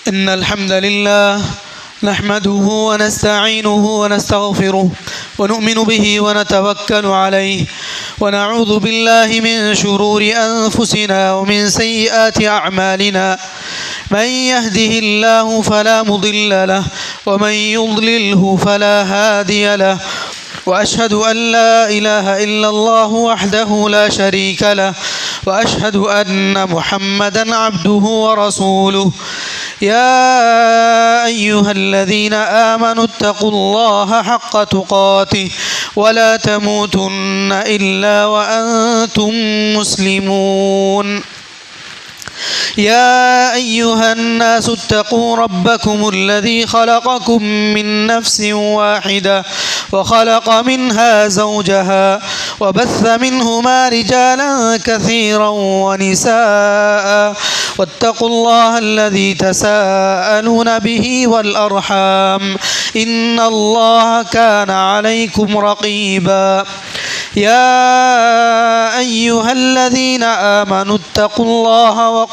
إن الحمد لله نحمده ونستعينه ونستغفره ونؤمن به ونتوكل عليه ونعوذ بالله من شرور أنفسنا ومن سيئات أعمالنا من يهده الله فلا مضل له ومن يضلله فلا هادي له وأشهد أن لا إله إلا الله وحده لا شريك له وأشهد أن محمدا عبده ورسوله يا أيها الذين آمنوا اتقوا الله حق تقاته ولا تموتن إلا وأنتم مسلمون يا أيها الناس اتقوا ربكم الذي خلقكم من نفس واحدة وخلق منها زوجها وبث منهما رجالا كثيرا ونساء واتقوا الله الذي تساءلون به والأرحام إن الله كان عليكم رقيبا يا أيها الذين آمنوا اتقوا الله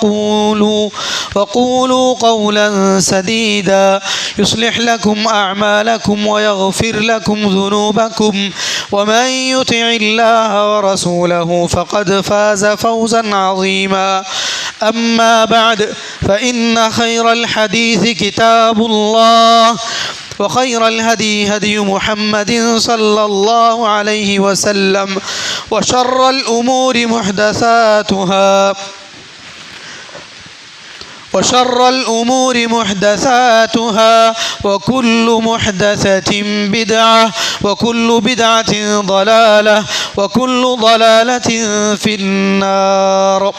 وقولوا قولا سديدا يصلح لكم أعمالكم ويغفر لكم ذنوبكم ومن يطع الله ورسوله فقد فاز فوزا عظيما أما بعد فإن خير الحديث كتاب الله وخير الهدي هدي محمد صلى الله عليه وسلم وشر الأمور محدثاتها وكل محدثة بدعة وكل بدعة ضلالة وكل ضلالة في النار.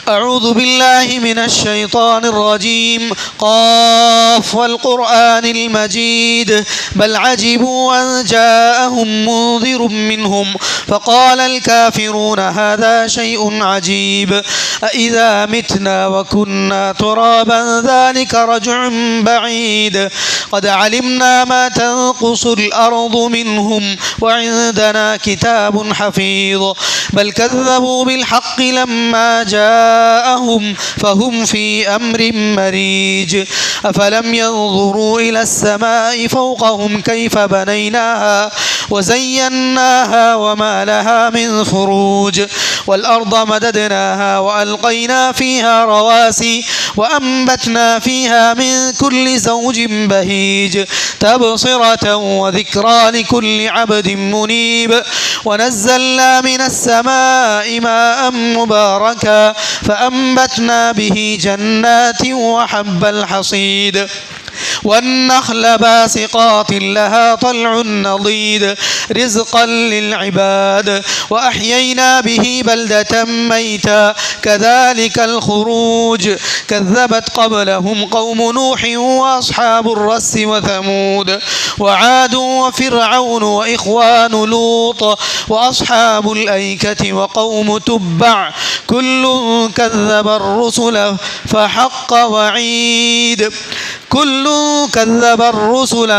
أعوذ بالله من الشيطان الرجيم. قاف والقرآن المجيد بل عجبوا أن جاءهم منذر منهم فقال الكافرون هذا شيء عجيب أإذا متنا وكنا ترابا ذلك رجع بعيد قد علمنا ما تنقص الأرض منهم وعندنا كتاب حفيظ بل كذبوا بالحق لما جاءهم فهم في أمر مريج أفلم ينظروا إلى السماء فوقهم كيف بنيناها وزيناها وما لها من فروج والأرض مددناها وألقينا فيها رواسي وأنبتنا فيها من كل زوج بهيج تبصرة وذكرى لكل عبد منيب ونزلنا من السماء ماء مباركا فأنبتنا به جنات وحب الحصيد والنخل باسقات لها طلع نضيد رزقا للعباد وأحيينا به بلدة ميتا كذلك الخروج كذبت قبلهم قوم نوح وأصحاب الرس وثمود وعاد وفرعون وإخوان لوط وأصحاب الأيكة وقوم تبع كل كذب الرسل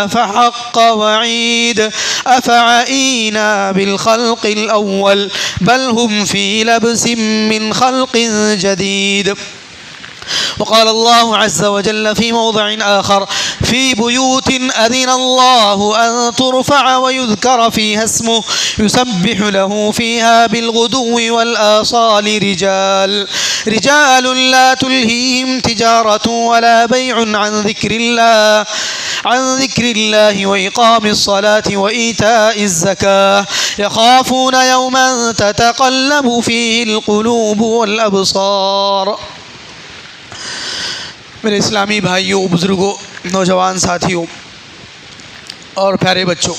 فحق وعيد أفعينا بالخلق الأول بل هم في لبس من خلق جديد. وقال الله عز وجل في موضع آخر في بيوت أذن الله أن ترفع ويذكر فيها اسمه يسبح له فيها بالغدو والآصال رجال لا تلهيهم تجارة ولا بيع عن ذكر الله وإقام الصلاة وإيتاء الزكاة يخافون يوما تتقلب فيه القلوب والأبصار. میرے اسلامی بھائیوں، بزرگوں، نوجوان ساتھیوں اور پیارے بچوں،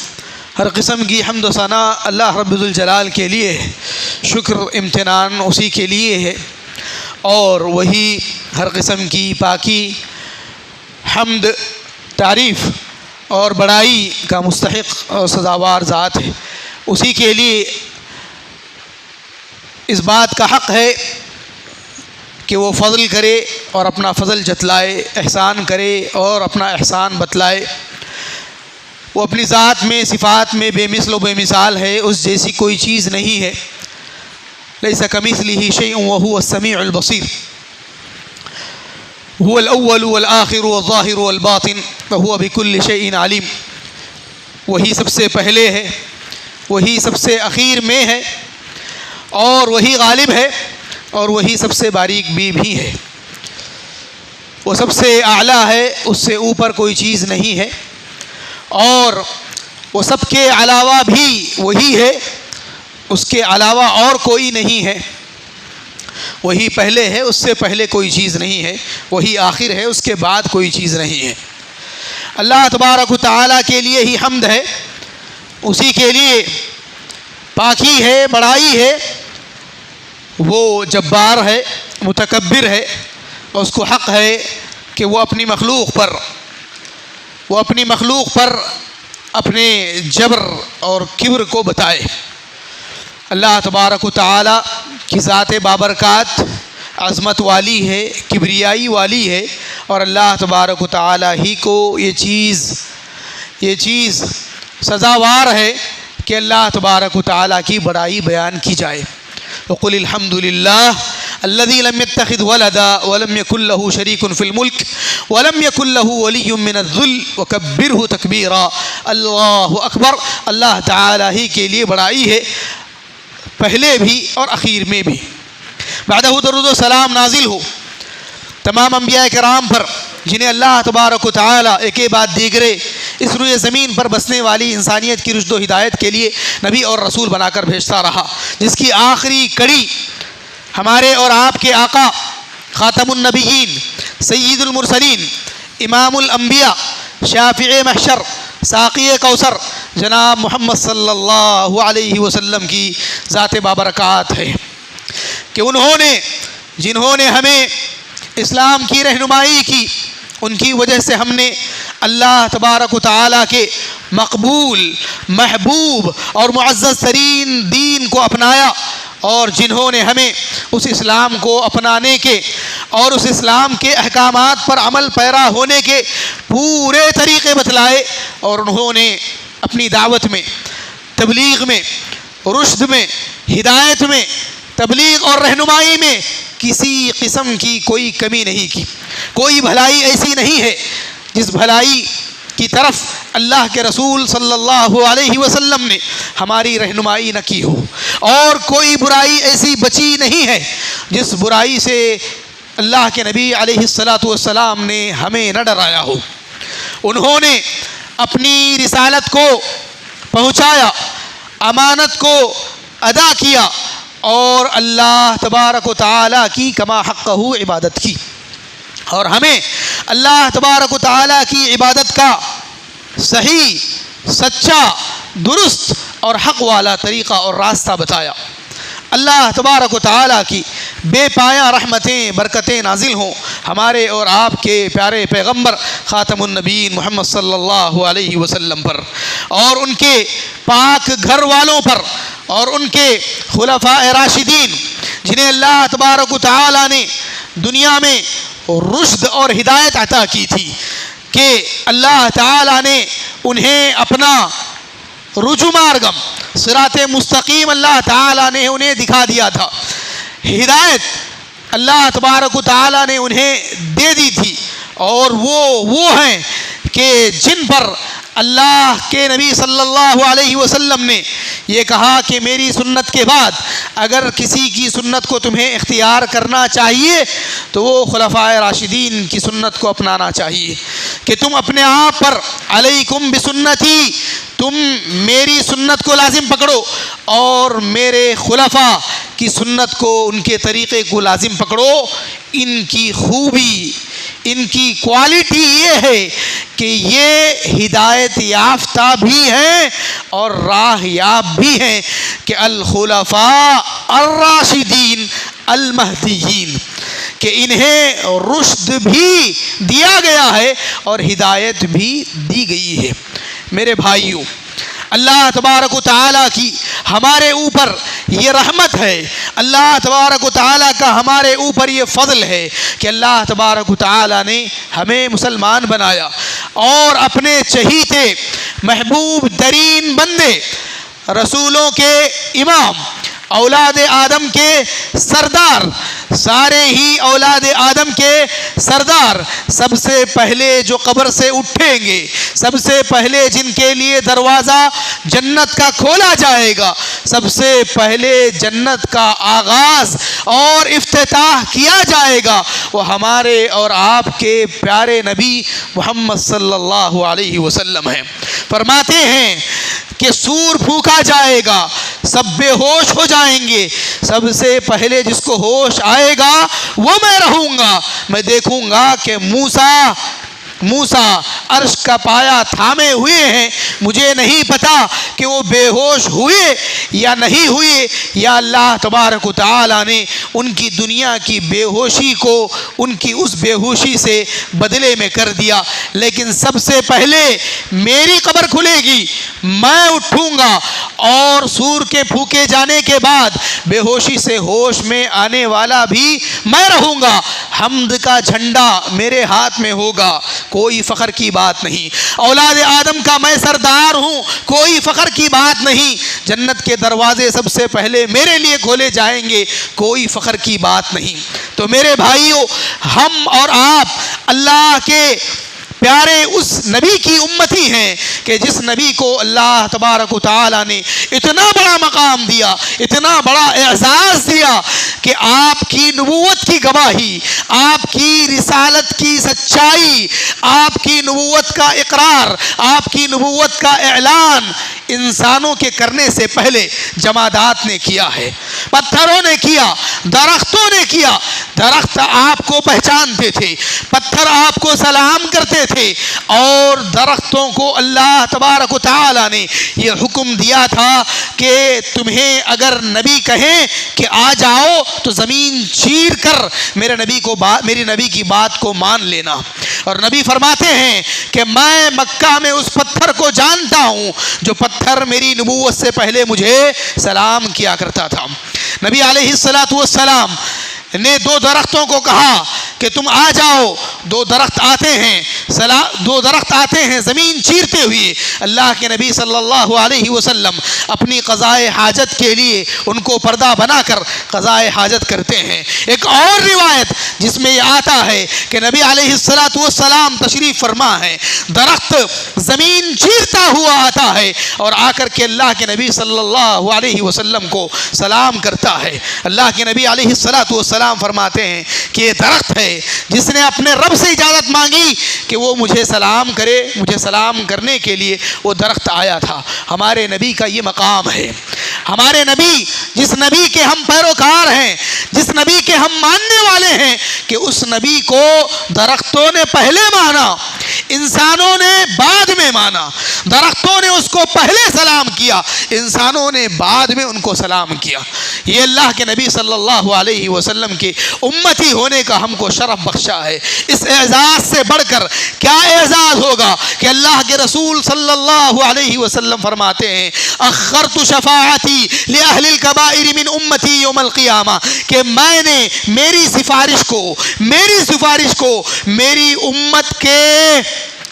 ہر قسم کی حمد و ثنا اللہ رب الجلال کے لیے ہے، شکر امتنان اسی کے لیے ہے، اور وہی ہر قسم کی پاکی، حمد، تعریف اور بڑائی کا مستحق اور سزاوار ذات ہے. اسی کے لیے اس بات کا حق ہے کہ وہ فضل کرے اور اپنا فضل جتلائے، احسان کرے اور اپنا احسان بتلائے. وہ اپنی ذات میں، صفات میں بے مثل و بے مثال ہے، اس جیسی کوئی چیز نہیں ہے. لیس کمثلہ شیء وہو السمیع البصیر. هو الأول والآخر والظاہر والباطن وهو بكل شيء علیم. وہی سب سے پہلے ہے، وہی سب سے اخیر میں ہے، اور وہی غالب ہے، اور وہی سب سے باریک بھی ہے. وہ سب سے اعلیٰ ہے، اس سے اوپر کوئی چیز نہیں ہے، اور وہ سب کے علاوہ بھی وہی ہے، اس کے علاوہ اور کوئی نہیں ہے. وہی پہلے ہے، اس سے پہلے کوئی چیز نہیں ہے، وہی آخر ہے، اس کے بعد کوئی چیز نہیں ہے. اللہ تبارک و تعالیٰ کے لیے ہی حمد ہے، اسی کے لیے پاکی ہے، بڑائی ہے. وہ جبار ہے، متکبر ہے، اور اس کو حق ہے کہ وہ اپنی مخلوق پر اپنے جبر اور کبر کو بتائے. اللہ تبارک و تعالیٰ کی ذات بابرکات عظمت والی ہے، کبریائی والی ہے، اور اللہ تبارک و تعالیٰ ہی کو یہ چیز سزاوار ہے کہ اللہ تبارک و تعالیٰ کی بڑائی بیان کی جائے. وقل الحمد للہ الذي لم يتخذ ولدا ولم يكن له شريك في الملك ولم يكن له ولي من الذل وكبره تكبيرا. اللہ اکبر. اللہ تعالیٰ ہی کے لیے بڑائی ہے، پہلے بھی اور اخیر میں بھی. بعدہ درود و سلام نازل ہو تمام انبیاء کرام پر، جنہیں اللہ تبارک و تعالیٰ ایک بعد دیگرے اس روئے زمین پر بسنے والی انسانیت کی رشد و ہدایت کے لیے نبی اور رسول بنا کر بھیجتا رہا، جس کی آخری کڑی ہمارے اور آپ کے آقا خاتم النبیین، سید المرسلین، امام الانبیاء، شافع محشر، ساقی کوثر جناب محمد صلی اللہ علیہ وسلم کی ذات بابرکات ہے کہ جنہوں نے ہمیں اسلام کی رہنمائی کی. ان کی وجہ سے ہم نے اللہ تبارک و تعالیٰ کے مقبول، محبوب اور معزز ترین دین کو اپنایا، اور جنہوں نے ہمیں اس اسلام کو اپنانے کے اور اس اسلام کے احکامات پر عمل پیرا ہونے کے پورے طریقے بتلائے، اور انہوں نے اپنی دعوت میں، تبلیغ میں، رشد میں، ہدایت میں، تبلیغ اور رہنمائی میں کسی قسم کی کوئی کمی نہیں کی. کوئی بھلائی ایسی نہیں ہے جس بھلائی کی طرف اللہ کے رسول صلی اللہ علیہ وسلم نے ہماری رہنمائی نہ کی ہو، اور کوئی برائی ایسی بچی نہیں ہے جس برائی سے اللہ کے نبی علیہ الصلاۃ والسلام نے ہمیں نہ ڈرایا ہو. انہوں نے اپنی رسالت کو پہنچایا، امانت کو ادا کیا، اور اللہ تبارک و تعالیٰ کی کما حقہ عبادت کی، اور ہمیں اللہ تبارک و تعالیٰ کی عبادت کا صحیح، سچا، درست اور حق والا طریقہ اور راستہ بتایا. اللہ تبارک و تعالیٰ کی بے پایہ رحمتیں، برکتیں نازل ہوں ہمارے اور آپ کے پیارے پیغمبر خاتم النبیین محمد صلی اللہ علیہ وسلم پر، اور ان کے پاک گھر والوں پر، اور ان کے خلفاء راشدین، جنہیں اللہ تبارک و تعالیٰ نے دنیا میں رشد اور ہدایت عطا کی تھی، کہ اللہ تعالیٰ نے انہیں اپنا رجو مارگم، صراط مستقیم اللہ تعالیٰ نے انہیں دکھا دیا تھا. ہدایت اللہ تبارک و تعالیٰ نے انہیں دے دی تھی، اور وہ ہیں کہ جن پر اللہ کے نبی صلی اللہ علیہ وسلم نے یہ کہا کہ میری سنت کے بعد اگر کسی کی سنت کو تمہیں اختیار کرنا چاہیے تو وہ خلفائے راشدین کی سنت کو اپنانا چاہیے، کہ تم اپنے آپ پر علیکم بسنتی، تم میری سنت کو لازم پکڑو، اور میرے خلفاء کی سنت کو، ان کے طریقے کو لازم پکڑو. ان کی خوبی، ان کی کوالٹی یہ ہے کہ یہ ہدایت یافتہ بھی ہیں اور راہ یاب بھی ہیں، کہ الخلفاء الراشدین المہدیین، کہ انہیں رشد بھی دیا گیا ہے اور ہدایت بھی دی گئی ہے. میرے بھائیوں، اللہ تبارک و تعالیٰ کی ہمارے اوپر یہ رحمت ہے، اللہ تبارک و تعالیٰ کا ہمارے اوپر یہ فضل ہے کہ اللہ تبارک و تعالیٰ نے ہمیں مسلمان بنایا، اور اپنے چہیتے محبوب ترین بندے، رسولوں کے امام اولاد آدم کے سردار، سارے ہی اولاد آدم کے سردار سب سے پہلے جو قبر سے اٹھیں گے، سب سے پہلے جن کے لیے دروازہ جنت کا کھولا جائے گا، سب سے پہلے جنت کا آغاز اور افتتاح کیا جائے گا، وہ ہمارے اور آپ کے پیارے نبی محمد صلی اللہ علیہ وسلم ہیں۔ فرماتے ہیں کہ سور پھونکا جائے گا، سب بے ہوش ہو جائیں گے، سب سے پہلے جس کو ہوش آئے گا وہ میں رہوں گا، میں دیکھوں گا کہ موسیٰ عرش کا پایا تھامے ہوئے ہیں، مجھے نہیں پتا کہ وہ بے ہوش ہوئے یا نہیں ہوئے، یا اللہ تبارک و تعالیٰ نے ان کی دنیا کی بے ہوشی کو ان کی اس بے ہوشی سے بدلے میں کر دیا، لیکن سب سے پہلے میری قبر کھلے گی، میں اٹھوں گا، اور سور کے پھونکے جانے کے بعد بے ہوشی سے ہوش میں آنے والا بھی میں رہوں گا، حمد کا جھنڈا میرے ہاتھ میں ہوگا، کوئی فخر کی بات نہیں، اولاد آدم کا میں سردار ہوں، کوئی فخر کی بات نہیں، جنت کے دروازے سب سے پہلے میرے لیے کھولے جائیں گے، کوئی فخر کی بات نہیں۔ تو میرے بھائیوں، ہم اور آپ اللہ کے پیارے اس نبی کی امتی ہیں کہ جس نبی کو اللہ تبارک و تعالیٰ نے اتنا بڑا مقام دیا، اتنا بڑا اعزاز دیا کہ آپ کی نبوت کی گواہی، آپ کی رسالت کی سچائی، آپ کی نبوت کا اقرار، آپ کی نبوت کا اعلان انسانوں کے کرنے سے پہلے جمادات نے کیا ہے، پتھروں نے کیا، درختوں نے کیا۔ درخت آپ کو پہچانتے تھے، پتھر آپ کو سلام کرتے تھے، اور درختوں کو اللہ تبارک و تعالیٰ نے یہ حکم دیا تھا کہ تمہیں اگر نبی کہیں کہ آ جاؤ تو زمین چیر کر میرے نبی کی بات کو مان لینا۔ اور نبی فرماتے ہیں کہ میں مکہ میں اس پتھر کو جانتا ہوں جو پتھر میری نبوت سے پہلے مجھے سلام کیا کرتا تھا۔ نبی علیہ السلام نے دو درختوں کو کہا کہ تم آ جاؤ، دو درخت آتے ہیں زمین چیرتے ہوئے، اللہ کے نبی صلی اللہ علیہ وسلم اپنی قضائے حاجت کے لیے ان کو پردہ بنا کر قضائے حاجت کرتے ہیں۔ ایک اور روایت جس میں یہ آتا ہے کہ نبی علیہ السلام تشریف فرما ہے، درخت زمین چیرتا ہوا آتا ہے اور آ کر کے اللہ کے نبی صلی اللہ علیہ وسلم کو سلام کرتا ہے۔ اللہ کے نبی علیہ السلام فرماتے ہیں کہ یہ درخت ہے جس نے اپنے رب سے اجازت مانگی کہ وہ مجھے سلام کرے، مجھے سلام کرنے کے لیے وہ درخت آیا تھا۔ ہمارے نبی کا یہ مقام ہے، ہمارے نبی جس نبی کے ہم پیروکار ہیں، جس نبی کے ہم ماننے والے ہیں، کہ اس نبی کو درختوں نے پہلے مانا، انسانوں نے بعد میں مانا، درختوں نے اس کو پہلے سلام کیا، انسانوں نے بعد میں ان کو سلام کیا۔ یہ اللہ کے نبی صلی اللہ علیہ وسلم کے امتی ہونے کا ہم کو شرف بخشا ہے۔ اس اعزاز سے بڑھ کر کیا اعزاز ہوگا کہ اللہ کے رسول صلی اللہ علیہ وسلم فرماتے ہیں اخرت شفاعتی لأہل الکبائر من امتی یوم القیامہ، کہ میں نے میری سفارش کو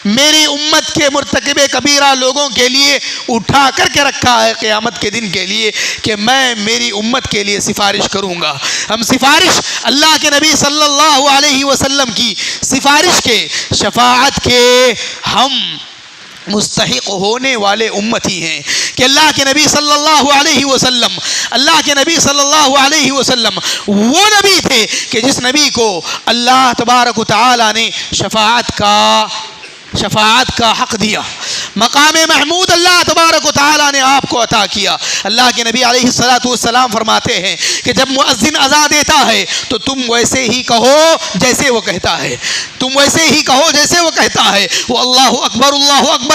میری امت کے مرتکب کبیرہ لوگوں کے لیے اٹھا کر کے رکھا ہے قیامت کے دن کے لیے، کہ میں میری امت کے لیے سفارش کروں گا۔ ہم سفارش اللہ کے نبی صلی اللہ علیہ وسلم کی سفارش کے، شفاعت کے ہم مستحق ہونے والے امتی ہیں، کہ اللہ کے نبی صلی اللہ علیہ وسلم وہ نبی تھے کہ جس نبی کو اللہ تبارک و تعالی نے شفاعت کا حق دیا، مقام محمود اللہ تبارک و تعالیٰ نے آپ کو عطا کیا۔ اللہ کے نبی علیہ السلام فرماتے ہیں کہ جب مؤذن اذان دیتا ہے تو تم ویسے ہی کہو جیسے وہ کہتا ہے، تم ویسے ہی کہو جیسے وہ کہتا ہے۔ وہ اللہ اکبر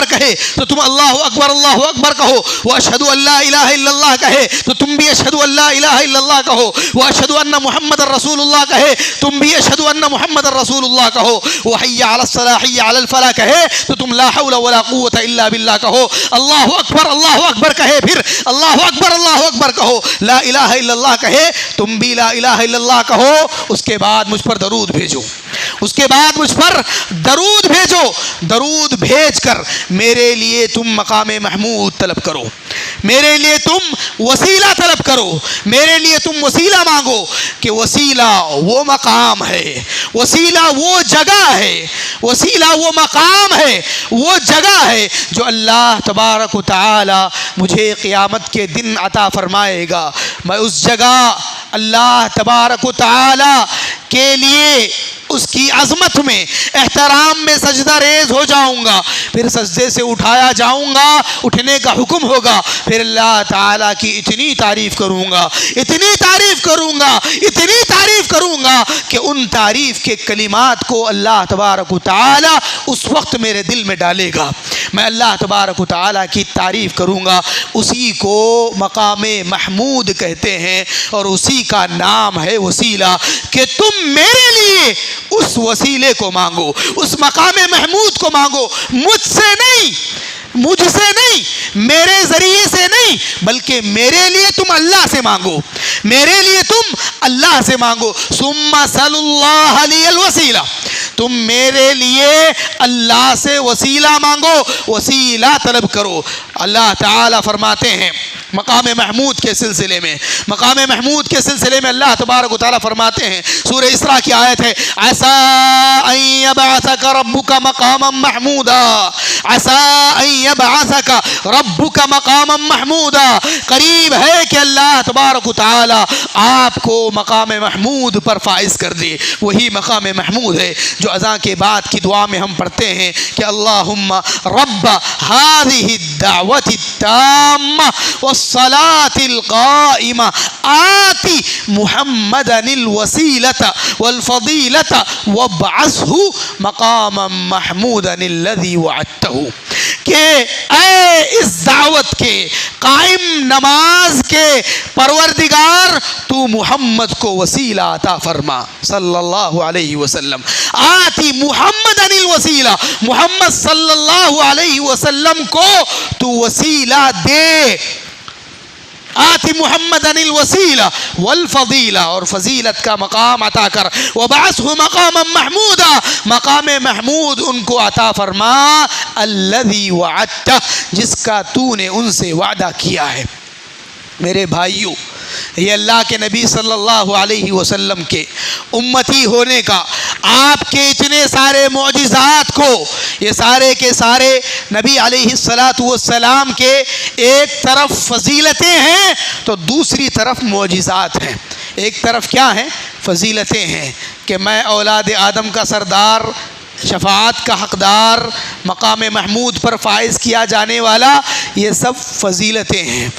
کہے تو تم اللہ اکبر کہو، وہ اشہد ان لا الہ الا اللہ کہے تو تم بھی اشہد ان لا الہ الا اللہ کہو، وہ اشہد ان محمد رسول اللہ کہے تم بھی اشہد ان محمد رسول اللہ کہو، وہ حی علی الصلاح حی علی الفلاح کہے تو تم لا حول ولا قوت الا باللہ کہو، اللہ اکبر کہے پھر اللہ اکبر کہو، لا الہ الا اللہ کہے تم بھی لا الہ الا اللہ کہو، اس کے بعد مجھ پر درود بھیجو، اس کے بعد مجھ پر درود بھیجو، درود بھیج کر میرے لیے تم مقام محمود طلب کرو، میرے لیے تم وسیلہ طلب کرو، میرے لیے تم وسیلہ مانگو کہ وسیلہ وہ مقام ہے، وسیلہ وہ جگہ ہے، وسیلہ وہ مقام ہے، وہ جگہ ہے جو اللہ تبارک و تعالی مجھے قیامت کے دن عطا فرمائے گا۔ میں اس جگہ اللہ تبارک و تعالی کے لیے اس کی عظمت میں احترام میں سجدہ ریز ہو جاؤں گا، پھر سجدے سے اٹھایا جاؤں گا، اٹھنے کا حکم ہوگا، پھر اللہ تعالیٰ کی اتنی تعریف کروں گا، اتنی تعریف کروں گا، اتنی تعریف کروں گا کہ ان تعریف کے کلمات کو اللہ تبارک و تعالیٰ اس وقت میرے دل میں ڈالے گا۔ میں اللہ تبارک و تعالیٰ کی تعریف کروں گا، اسی کو مقام محمود کہتے ہیں، اور اسی کا نام ہے وسیلہ، کہ تم میرے لیے اس وسیلے کو مانگو، اس مقام محمود کو مانگو، مجھ سے نہیں، مجھ سے نہیں، میرے ذریعے سے نہیں، بلکہ میرے لیے تم اللہ سے مانگو، میرے لیے تم اللہ سے مانگو۔ ثم صلی اللہ علیہ الوسیلہ، تم میرے لیے اللہ سے وسیلہ مانگو، وسیلہ طلب کرو۔ اللہ تعالیٰ فرماتے ہیں مقام محمود کے سلسلے میں، مقام محمود کے سلسلے میں اللہ تبارک و تعالیٰ فرماتے ہیں، سورہ اسراء کی آیت ہے، عَسَىٰ أَن يَبْعَثَكَ رَبُّكَ مَقَامًا مَحْمُودًا، عَسَىٰ أَن يَبْعَثَكَ رَبُّكَ مَقَامًا مَحْمُودًا، قریب ہے کہ اللہ تبارک و تعالیٰ آپ کو مقام محمود پر فائز کر دے۔ وہی مقام محمود ہے جو اذان کے بعد کی دعا میں ہم پڑھتے ہیں کہ اللہم رب هذه الدعوة التامة والصلاة القائمة آتی محمدا الوسیلة والفضیلة وابعثه مقاما محمودا الذي وعدته، کہ اے اس دعوت کے قائم نماز کے پروردگار، تو محمد کو وسیلہ عطا فرما صلی اللہ علیہ وسلم، آتی محمد الوسیلہ، محمد صلی اللہ علیہ وسلم کو تو وسیلہ دے، آتی محمد الوسیلہ والفضیلہ، اور فضیلت کا مقام عطا کر، وبعثہ مقاما محمودا، مقام محمود ان کو عطا فرما، الذی وعدتہ، جس کا تو نے ان سے وعدہ کیا ہے۔ میرے بھائیوں، یہ اللہ کے نبی صلی اللہ علیہ وسلم کے امتی ہونے کا، آپ کے اتنے سارے معجزات کو، یہ سارے کے سارے نبی علیہ السلام کے ایک طرف فضیلتیں ہیں تو دوسری طرف معجزات ہیں۔ ایک طرف کیا ہیں؟ فضیلتیں ہیں کہ میں اولاد آدم کا سردار، شفاعت کا حقدار، مقام محمود پر فائز کیا جانے والا، یہ سب فضیلتیں ہیں۔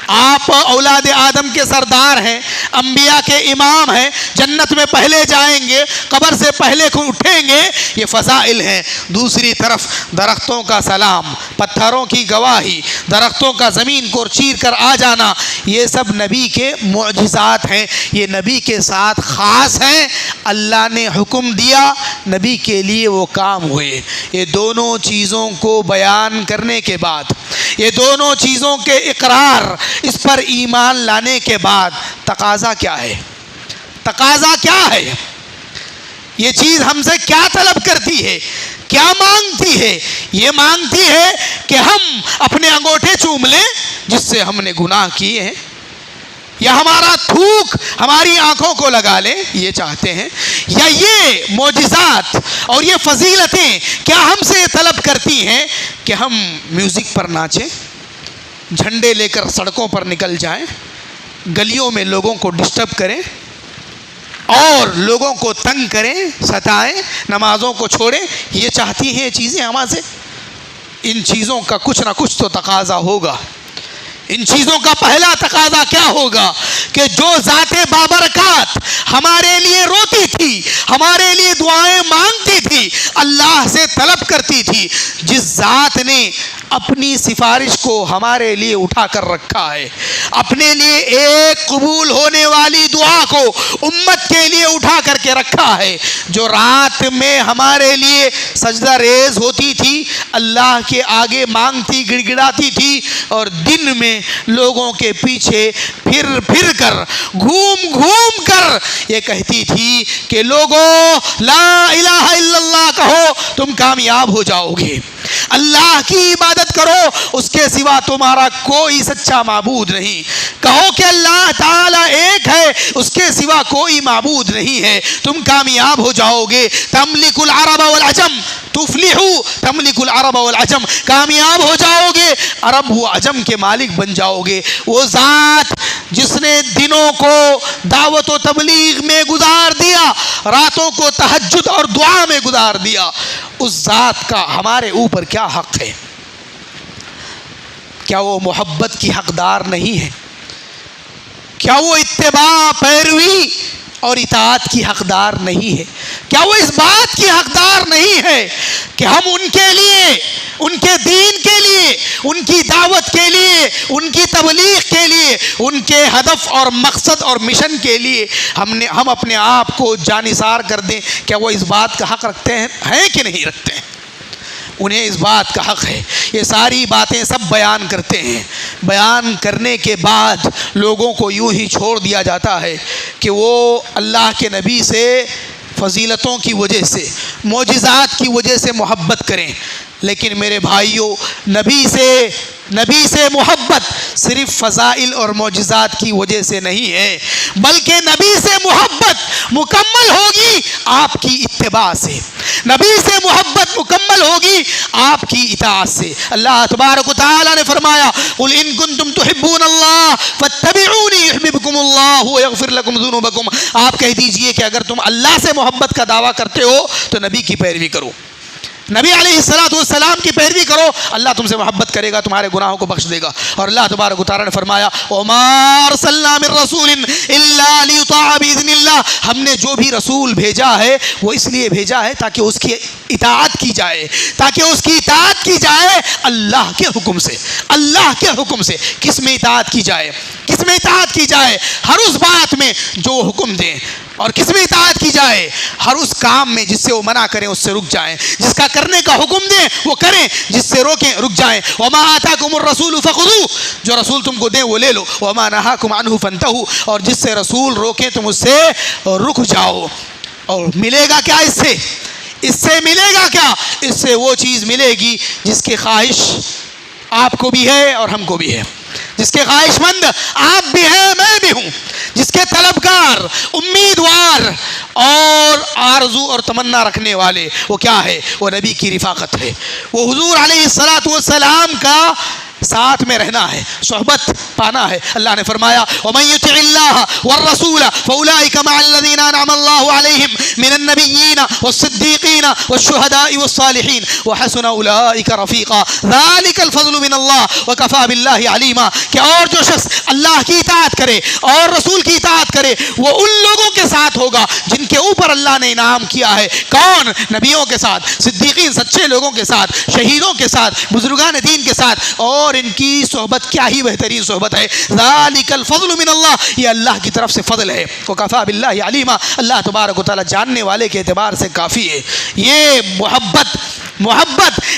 آپ اولاد آدم کے سردار ہیں، انبیاء کے امام ہیں، جنت میں پہلے جائیں گے، قبر سے پہلے اٹھیں گے، یہ فضائل ہیں۔ دوسری طرف درختوں کا سلام، پتھروں کی گواہی، درختوں کا زمین کو چیر کر آ جانا، یہ سب نبی کے معجزات ہیں، یہ نبی کے ساتھ خاص ہیں، اللہ نے حکم دیا، نبی کے لیے وہ کام ہوئے۔ یہ دونوں چیزوں کو بیان کرنے کے بعد، یہ دونوں چیزوں کے اقرار، اس پر ایمان لانے کے بعد تقاضا کیا ہے؟ تقاضا کیا ہے؟ یہ چیز ہم سے کیا طلب کرتی ہے؟ کیا مانگتی ہے؟ یہ مانگتی ہے کہ ہم اپنے انگوٹھے چوم لیں جس سے ہم نے گناہ کیے ہیں، یا ہمارا تھوک ہماری آنکھوں کو لگا لیں، یہ چاہتے ہیں، یا یہ معجزات اور یہ فضیلتیں کیا ہم سے طلب کرتی ہیں کہ ہم میوزک پر ناچیں، جھنڈے لے کر سڑکوں پر نکل جائیں، گلیوں میں لوگوں کو ڈسٹرب کریں اور لوگوں کو تنگ کریں، ستائیں، نمازوں کو چھوڑیں، یہ چاہتی ہیں یہ چیزیں ہمارے سے؟ ان چیزوں کا کچھ نہ کچھ تو تقاضا ہوگا۔ ان چیزوں کا پہلا تقاضا کیا ہوگا کہ جو ذات بابرکات ہمارے لیے روتی تھی، ہمارے لیے دعائیں مانگتی تھی، اللہ سے طلب کرتی تھی، جس ذات نے اپنی سفارش کو ہمارے لیے اٹھا کر رکھا ہے، اپنے لیے ایک قبول ہونے والی دعا کو امت کے لیے اٹھا کر کے رکھا ہے، جو رات میں ہمارے لیے سجدہ ریز ہوتی تھی، اللہ کے آگے مانگتی، گڑ گڑاتی تھی، اور دن میں لوگوں کے پیچھے پھر کر گھوم کر یہ کہتی تھی کہ لوگوں لا الہ الا اللہ کہو تم کامیاب ہو جاؤ گے، اللہ کی عبادت کرو، اس کے سوا تمہارا کوئی سچا معبود نہیں، کہو کہ اللہ تعالیٰ ایک ہے، اس کے سوا کوئی معبود نہیں ہے، تم کامیاب ہو جاؤ گے۔ تملک العرب والعجم تفلحو، تملک العرب والعجم، کامیاب ہو جاؤ گے، عرب و عجم کے مالک بن جاؤ گے۔ وہ ذات جس نے دنوں کو دعوت و تبلیغ میں گزار دیا، راتوں کو تہجد اور دعا میں گزار دیا، اس ذات کا ہمارے اوپر کیا حق ہے؟ کیا وہ محبت کی حقدار نہیں ہے؟ کیا وہ اتباع، پیروی اور اطاعت کی حقدار نہیں ہے؟ کیا وہ اس بات کی حقدار نہیں ہے کہ ہم ان کے لیے، ان کے دین کے لیے، ان کی دعوت کے لیے، ان کی تبلیغ کے لیے، ان کے ہدف اور مقصد اور مشن کے لیے ہم اپنے آپ کو جانثار کر دیں؟ کیا وہ اس بات کا حق رکھتے ہیں کہ نہیں رکھتے ہیں؟ انہیں اس بات کا حق ہے۔ یہ ساری باتیں سب بیان کرتے ہیں، بیان کرنے کے بعد لوگوں کو یوں ہی چھوڑ دیا جاتا ہے کہ وہ اللہ کے نبی سے فضیلتوں کی وجہ سے، معجزات کی وجہ سے محبت کریں۔ لیکن میرے بھائیوں، نبی سے محبت صرف فضائل اور معجزات کی وجہ سے نہیں ہے، بلکہ نبی سے محبت مکمل ہوگی آپ کی اتباع سے، نبی سے محبت مکمل ہوگی آپ کی اطاعت سے۔ اللہ تبارک و تعالی نے فرمایا قل ان کنتم تحبون اللہ فاتبعونی یحببکم اللہ ویغفر لکم ذنوبکم، آپ کہہ دیجئے کہ اگر تم اللہ سے محبت کا دعویٰ کرتے ہو تو نبی کی پیروی کرو، نبی علیہ السلام کی پیروی کرو، اللہ تم سے محبت کرے گا، تمہارے گناہوں کو بخش دے گا۔ اور اللہ تبارک و تعالی نے فرمایا وَمَا أَرْسَلْنَا مِن رَّسُولٍ إِلَّا لِيُطَاعَ بِإِذْنِ اللَّهِ، ہم نے جو بھی رسول بھیجا ہے وہ اس لیے بھیجا ہے تاکہ اس کی اطاعت کی جائے، تاکہ اس کی اطاعت کی جائے اللہ کے حکم سے، اللہ کے حکم سے۔ کس میں اطاعت کی جائے؟ کس میں اطاعت کی جائے؟ ہر اس بات میں جو حکم دیں، اور کس میں اطاعت کی جائے؟ ہر اس کام میں جس سے وہ منع کریں اس سے رک جائیں، جس کا کرنے کا حکم دیں وہ کریں، جس سے روکیں رک جائیں۔ وَمَا آتَاكُمُ الرَّسُولُ فَخُذُوهُ، جو رسول تم کو دیں وہ لے لو۔ وَمَا نَهَاكُمْ عَنْهُ فَانْتَهُوا، اور جس سے رسول روکیں تم اس سے رک جاؤ۔ اور ملے گا کیا اس سے؟ اس سے ملے گا کیا؟ اس سے وہ چیز ملے گی جس کی خواہش آپ کو بھی ہے اور ہم کو بھی ہے، جس کے خواہش مند آپ بھی ہیں میں بھی ہوں، جس کے طلبگار، امیدوار اور آرزو اور تمنا رکھنے والے، وہ کیا ہے؟ وہ نبی کی رفاقت ہے، وہ حضور علیہ السلام کا ساتھ میں رہنا ہے، صحبت پانا ہے۔ اللہ نے فرمایا وَمَن يُطِعِ اللَّهَ وَالرَّسُولَ فَأُولَٰئِكَ مَعَ الَّذِينَ أَنْعَمَ اللَّهُ عَلَيْهِمْ مِنَ النَّبِيِّينَ وَالصِّدِّيقِينَ وَالشُّهَدَاءِ وَالصَّالِحِينَ وَحَسُنَ أُولَٰئِكَ رَفِيقًا ذَلِكَ الْفَضْلُ مِنَ اللَّهِ وَكَفَىٰ بِاللَّهِ عَلِيمًا، کہ اور جو شخص اللہ کی اطاعت کرے اور رسول کی اطاعت کرے وہ ان لوگوں کے ساتھ ہوگا جن کے اوپر اللہ نے انعام کیا ہے۔ کون؟ نبیوں کے ساتھ، صدیقین سچے لوگوں کے ساتھ، شہیدوں کے ساتھ، بزرگان دین کے ساتھ، اور ان کی صحبت کیا ہی بہترین صحبت ہے۔ ذالک الفضل من اللہ، یہ اللہ کی طرف سے فضل ہے۔ وکفیٰ باللہ علیما، اللہ تبارک و تعالی جاننے والے کے اعتبار سے کافی ہے۔ یہ محبت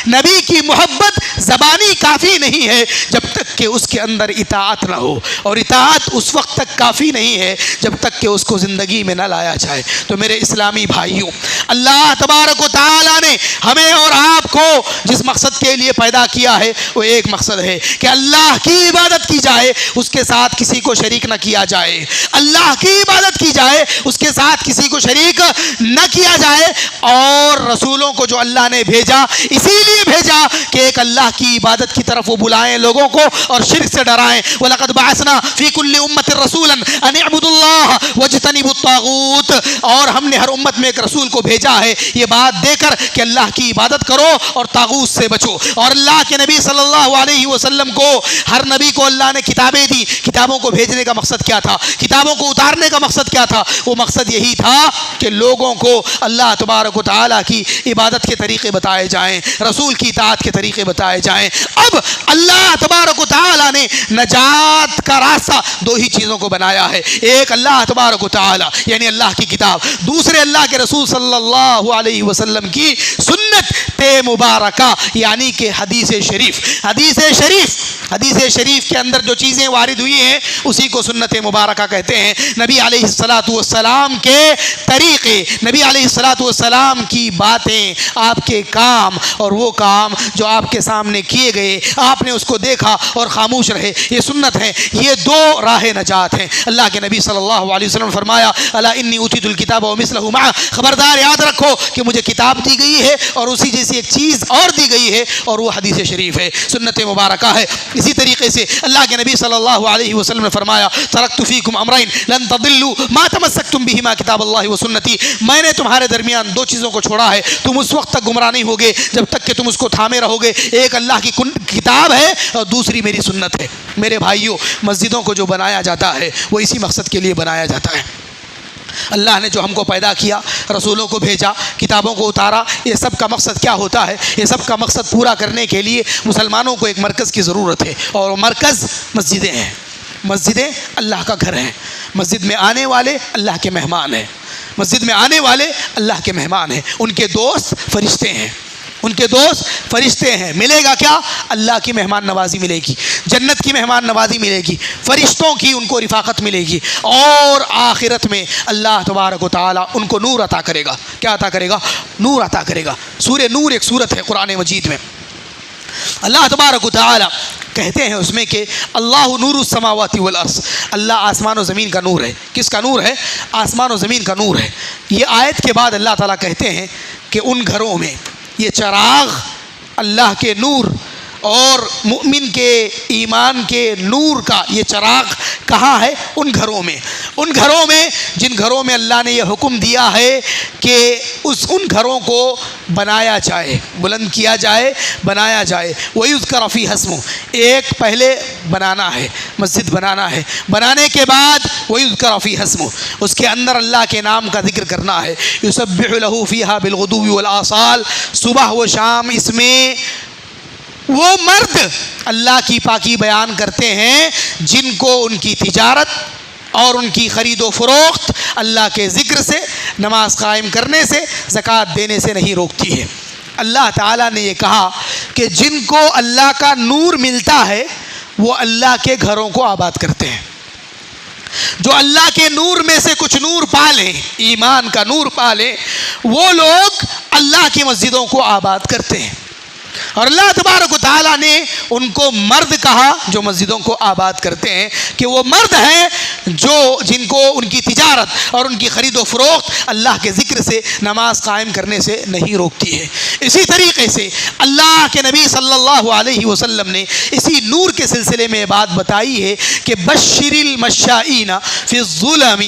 نبی کی محبت زبانی کافی نہیں ہے جب تک کہ اس کے اندر اطاعت نہ ہو، اور اطاعت اس وقت تک کافی نہیں ہے جب تک کہ اس کو زندگی میں نہ لایا جائے۔ تو میرے اسلامی بھائیوں، اللہ تبارک و تعالی نے ہمیں اور آپ کو جس مقصد کے لیے پیدا کیا ہے وہ ایک مقصد ہے کہ اللہ کی عبادت کی جائے، اس کے ساتھ کسی کو شریک نہ کیا جائے، اللہ کی عبادت کی جائے، اس کے ساتھ کسی کو شریک نہ کیا جائے۔ اور رسولوں کو جو اللہ نے بھیجا اسی لیے بھیجا کہ ایک اللہ کی عبادت کی طرف وہ بلائیں لوگوں کو اور شرک سے ڈرائیں۔ وَلَقَدْ بَعَثْنَا فِي كُلِّ أُمَّةٍ رَسُولًا أَنِ اعْبُدُوا اللَّهَ وَاجْتَنِبُوا الطَّاغُوتَ، اور ہم نے ہر امت میں ایک رسول کو بھیجا ہے یہ بات دے کر کہ اللہ کی عبادت کرو اور طاغوت سے بچو۔ اور اللہ کے نبی صلی اللہ علیہ وسلم کو، ہر نبی کو اللہ نے کتابیں دی۔ کتابوں کو بھیجنے کا مقصد کیا تھا؟ کتابوں کو اتارنے کا مقصد کیا تھا؟ وہ مقصد یہی تھا کہ لوگوں کو اللہ تبارک و تعالیٰ کی عبادت کے طریقے بتائے جائیں، رسول کی اطاعت کے طریقے بتائے جائیں۔ اب اللہ تبارک و تعالیٰ نے نجات کا راستہ دو ہی چیزوں کو بنایا ہے، ایک اللہ تبارک و تعالیٰ یعنی اللہ کی کتاب، دوسرے اللہ کے رسول صلی اللہ علیہ وسلم کی سنت مبارکہ یعنی کہ حدیث شریف۔ حدیث شریف حدیث شریف کے اندر جو چیزیں وارد ہوئی ہیں اسی کو سنت مبارکہ کہتے ہیں۔ نبی علیہ السلام کے طریقے، نبی علیہ السلام کی باتیں، آپ کے کام اور وہ کام جو آپ کے سامنے کیے گئے، آپ نے اس کو دیکھا اور خاموش رہے، یہ سنت ہے۔ یہ دو راہ نجات ہیں۔ اللہ کے نبی صلی اللہ علیہ وسلم نے فرمایا الا انی اوتیت الکتاب ومثلہ معہ، خبردار یاد رکھو کہ مجھے کتاب دی گئی ہے اور اسی جیسی ایک چیز اور دی گئی ہے، اور وہ حدیث شریف ہے، سنت مبارکہ ہے۔ اسی طریقے سے اللہ کے نبی صلی اللہ علیہ وسلم نے فرمایا ترکت فیکم امرین لن تضلوا ما تمسکتم بہما کتاب اللہ و سنتی، میں نے تمہارے درمیان دو چیزوں کو چھوڑا ہے، تم اس وقت تک گمراہ نہیں ہوگے جب تک کہ تم اس کو تھامے رہو گے۔ ایک اللہ کی کتاب ہے اور دوسری میری سنت ہے۔ میرے بھائیوں، مسجدوں کو جو بنایا جاتا ہے وہ اسی مقصد کے لیے بنایا جاتا ہے۔ اللہ نے جو ہم کو پیدا کیا، رسولوں کو بھیجا، کتابوں کو اتارا، یہ سب کا مقصد کیا ہوتا ہے؟ یہ سب کا مقصد پورا کرنے کے لیے مسلمانوں کو ایک مرکز کی ضرورت ہے، اور مرکز مسجدیں ہیں۔ مسجدیں اللہ کا گھر ہیں، مسجد میں آنے والے اللہ کے مہمان ہیں، مسجد میں آنے والے اللہ کے مہمان ہیں، ان کے دوست فرشتے ہیں، ان کے دوست فرشتے ہیں۔ ملے گا کیا؟ اللہ کی مہمان نوازی ملے گی، جنت کی مہمان نوازی ملے گی، فرشتوں کی ان کو رفاقت ملے گی، اور آخرت میں اللہ تبارک و تعالیٰ ان کو نور عطا کرے گا۔ کیا عطا کرے گا؟ نور عطا کرے گا۔ سورہ نور ایک سورت ہے قرآن مجید میں، اللہ تبارک و تعالیٰ کہتے ہیں اس میں کہ اللہ نور السماوات والارض، اللہ آسمان و زمین کا نور ہے۔ کس کا نور ہے؟ آسمان و زمین کا نور ہے۔ یہ آیت کے بعد اللہ تعالیٰ کہتے ہیں کہ ان گھروں میں یہ چراغ اللہ کے نور اور مؤمن کے ایمان کے نور کا یہ چراغ کہاں ہے؟ ان گھروں میں، ان گھروں میں جن گھروں میں اللہ نے یہ حکم دیا ہے کہ ان گھروں کو بنایا جائے، بلند کیا جائے، بنایا جائے۔ وَيُذْكَرَ فِيهَا اسْمُهُ، ایک پہلے بنانا ہے، مسجد بنانا ہے، بنانے کے بعد وَيُذْكَرَ فِيهَا اسْمُهُ، اس کے اندر اللہ کے نام کا ذکر کرنا ہے۔ يُسَبِّحُ لَهُ فِيهَا بِالْغُدُوِّ وَالْآصَالِ، صبح و شام اس میں وہ مرد اللہ کی پاکی بیان کرتے ہیں جن کو ان کی تجارت اور ان کی خرید و فروخت اللہ کے ذکر سے، نماز قائم کرنے سے، زکوٰۃ دینے سے نہیں روکتی ہے۔ اللہ تعالیٰ نے یہ کہا کہ جن کو اللہ کا نور ملتا ہے وہ اللہ کے گھروں کو آباد کرتے ہیں۔ جو اللہ کے نور میں سے کچھ نور پالیں، ایمان کا نور پالیں، وہ لوگ اللہ کی مسجدوں کو آباد کرتے ہیں۔ اور اللہ تبارک و تعالیٰ نے ان کو مرد کہا جو مسجدوں کو آباد کرتے ہیں، کہ وہ مرد ہیں جن کو ان کی تجارت اور ان کی خرید و فروخت اللہ کے ذکر سے، نماز قائم کرنے سے نہیں روکتی ہے۔ اسی طریقے سے اللہ کے نبی صلی اللہ علیہ وسلم نے اسی نور کے سلسلے میں بات بتائی ہے کہ بشر المشائین فی الظلم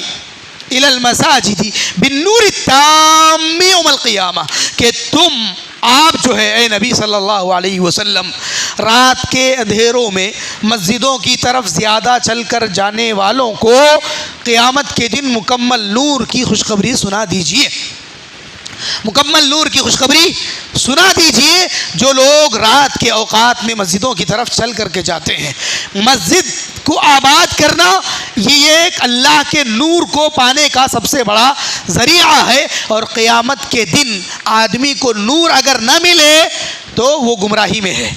الی المساجد بالنور التام یوم القیامہ، کہ آپ جو ہے اے نبی صلی اللہ علیہ وسلم رات کے اندھیروں میں مسجدوں کی طرف زیادہ چل کر جانے والوں کو قیامت کے دن مکمل نور کی خوشخبری سنا دیجئے، مکمل نور کی خوشخبری سنا دیجئے۔ جو لوگ رات کے اوقات میں مسجدوں کی طرف چل کر کے جاتے ہیں، مسجد کو آباد کرنا یہ ایک اللہ کے نور کو پانے کا سب سے بڑا ذریعہ ہے، اور قیامت کے دن آدمی کو نور اگر نہ ملے تو وہ گمراہی میں ہے،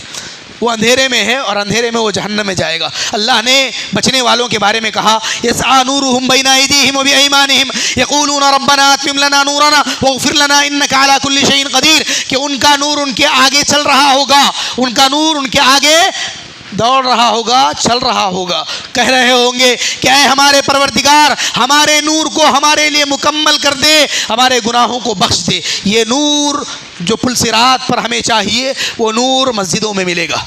وہ اندھیرے میں ہے، اور اندھیرے میں وہ جہنم میں جائے گا۔ اللہ نے بچنے والوں کے بارے میں کہا یسعی نورہم بین ایدیہم وبایمانہم یقولون ربنا اتمم لنا نورنا واغفر لنا انک علی کل شیء قدیر، کہ ان کا نور ان کے آگے چل رہا ہوگا، ان کا نور ان کے آگے دوڑ رہا ہوگا، چل رہا ہوگا، کہہ رہے ہوں گے کہ اے ہمارے پروردگار ہمارے نور کو ہمارے لیے مکمل کر دے، ہمارے گناہوں کو بخش دے۔ یہ نور جو پل صراط پر ہمیں چاہیے وہ نور مسجدوں میں ملے گا،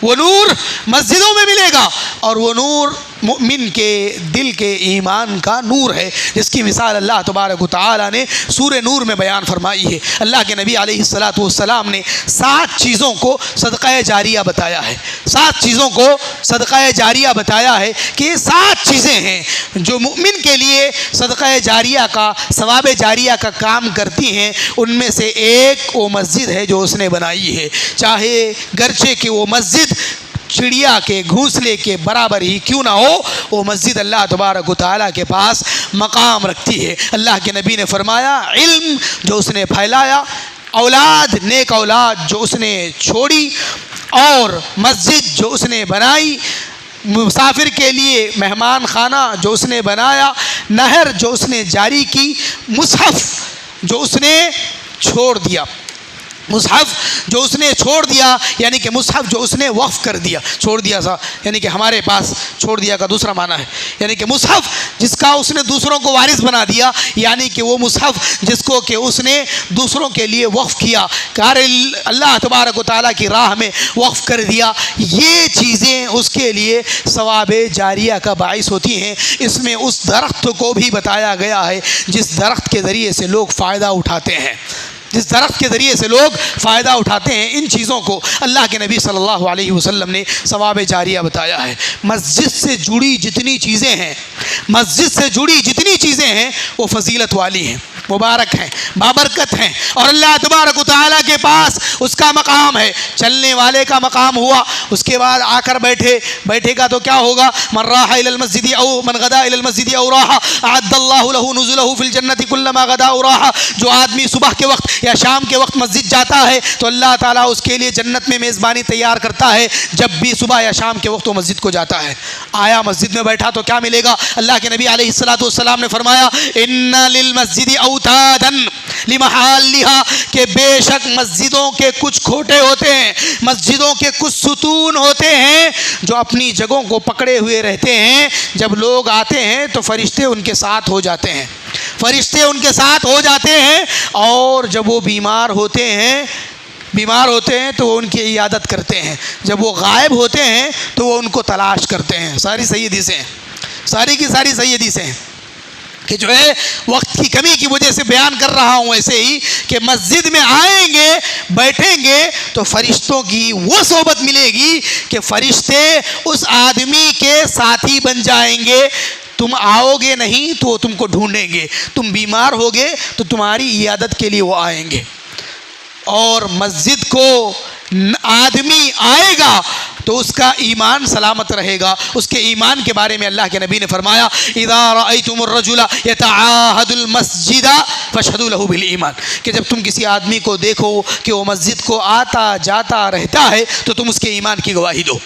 وہ نور مسجدوں میں ملے گا، اور وہ نور مؤمن کے دل کے ایمان کا نور ہے، جس کی مثال اللہ تبارک و تعالیٰ نے سورہ نور میں بیان فرمائی ہے۔ اللہ کے نبی علیہ السلام نے 7 چیزوں کو صدقہ جاریہ بتایا ہے، 7 چیزوں کو صدقہ جاریہ بتایا ہے کہ یہ 7 چیزیں ہیں جو مؤمن کے لیے صدقہ جاریہ کا، ثواب جاریہ کا کام کرتی ہیں۔ ان میں سے ایک وہ مسجد ہے جو اس نے بنائی ہے، چاہے گرچہ کہ وہ مسجد چڑیا کے گھونسلے کے برابر ہی کیوں نہ ہو، وہ مسجد اللہ تبارک و تعالیٰ کے پاس مقام رکھتی ہے۔ اللہ کے نبی نے فرمایا علم جو اس نے پھیلایا، اولاد، نیک اولاد جو اس نے چھوڑی، اور مسجد جو اس نے بنائی، مسافر کے لیے مہمان خانہ جو اس نے بنایا، نہر جو اس نے جاری کی، مصحف جو اس نے چھوڑ دیا، مصحف جو اس نے چھوڑ دیا، یعنی کہ مصحف جو اس نے وقف کر دیا، چھوڑ دیا سا یعنی کہ ہمارے پاس چھوڑ دیا کا دوسرا معنی ہے، یعنی کہ مصحف جس کا اس نے دوسروں کو وارث بنا دیا، یعنی کہ وہ مصحف جس کو کہ اس نے دوسروں کے لیے وقف کیا، کار اللہ تبارک و تعالیٰ کی راہ میں وقف کر دیا، یہ چیزیں اس کے لیے ثواب جاریہ کا باعث ہوتی ہیں۔ اس میں اس درخت کو بھی بتایا گیا ہے جس درخت کے ذریعے سے لوگ فائدہ اٹھاتے ہیں، جس درخت کے ذریعے سے لوگ فائدہ اٹھاتے ہیں، ان چیزوں کو اللہ کے نبی صلی اللہ علیہ وسلم نے ثواب جاریہ بتایا ہے۔ مسجد سے جڑی جتنی چیزیں ہیں، مسجد سے جڑی جتنی چیزیں ہیں وہ فضیلت والی ہیں، مبارک ہیں، بابرکت ہیں، اور اللہ تبارک و تعالیٰ کے پاس اس کا مقام ہے۔ چلنے والے کا مقام ہوا، اس کے بعد آ کر بیٹھے گا تو کیا ہوگا؟ من راح الى المسجد او من غدا الى المسجد او راح اعد الله له نزله في الجنة كلما غدا او راح۔ جو آدمی صبح کے وقت یا شام کے وقت مسجد جاتا ہے تو اللہ تعالیٰ اس کے لیے جنت میں میزبانی تیار کرتا ہے، جب بھی صبح یا شام کے وقت وہ مسجد کو جاتا ہے۔ آیا مسجد میں بیٹھا تو کیا ملے گا؟ اللہ کے نبی علیہ الصلوۃ والسلام نے فرمایا ان للمسجد اوتادا لمحالها، کہ بے شک مسجدوں کے کچھ کھوٹے ہوتے ہیں، مسجدوں کے کچھ ستون ہوتے ہیں جو اپنی جگہوں کو پکڑے ہوئے رہتے ہیں، جب لوگ آتے ہیں تو فرشتے ان کے ساتھ ہو جاتے ہیں، فرشتے ان کے ساتھ ہو جاتے ہیں، اور جب وہ بیمار ہوتے ہیں تو وہ ان کی عیادت کرتے ہیں، جب وہ غائب ہوتے ہیں تو وہ ان کو تلاش کرتے ہیں۔ ساری ساری حدیثیں ہیں کہ جو ہے وقت کی کمی کی وجہ سے بیان کر رہا ہوں، ایسے ہی کہ مسجد میں آئیں گے، بیٹھیں گے تو فرشتوں کی وہ صحبت ملے گی کہ فرشتے اس آدمی کے ساتھی بن جائیں گے۔ تم آؤ گے نہیں تو وہ تم کو ڈھونڈیں گے، تم بیمار ہوگے تو تمہاری عیادت کے لیے وہ آئیں گے۔ اور مسجد کو آدمی آئے گا تو اس کا ایمان سلامت رہے گا۔ اس کے ایمان کے بارے میں اللہ کے نبی نے فرمایا اذا رأیتم الرجل یتعاہد المسجد فاشہدوا له بالایمان، کہ جب تم کسی آدمی کو دیکھو کہ وہ مسجد کو آتا جاتا رہتا ہے تو تم اس کے ایمان کی گواہی دو،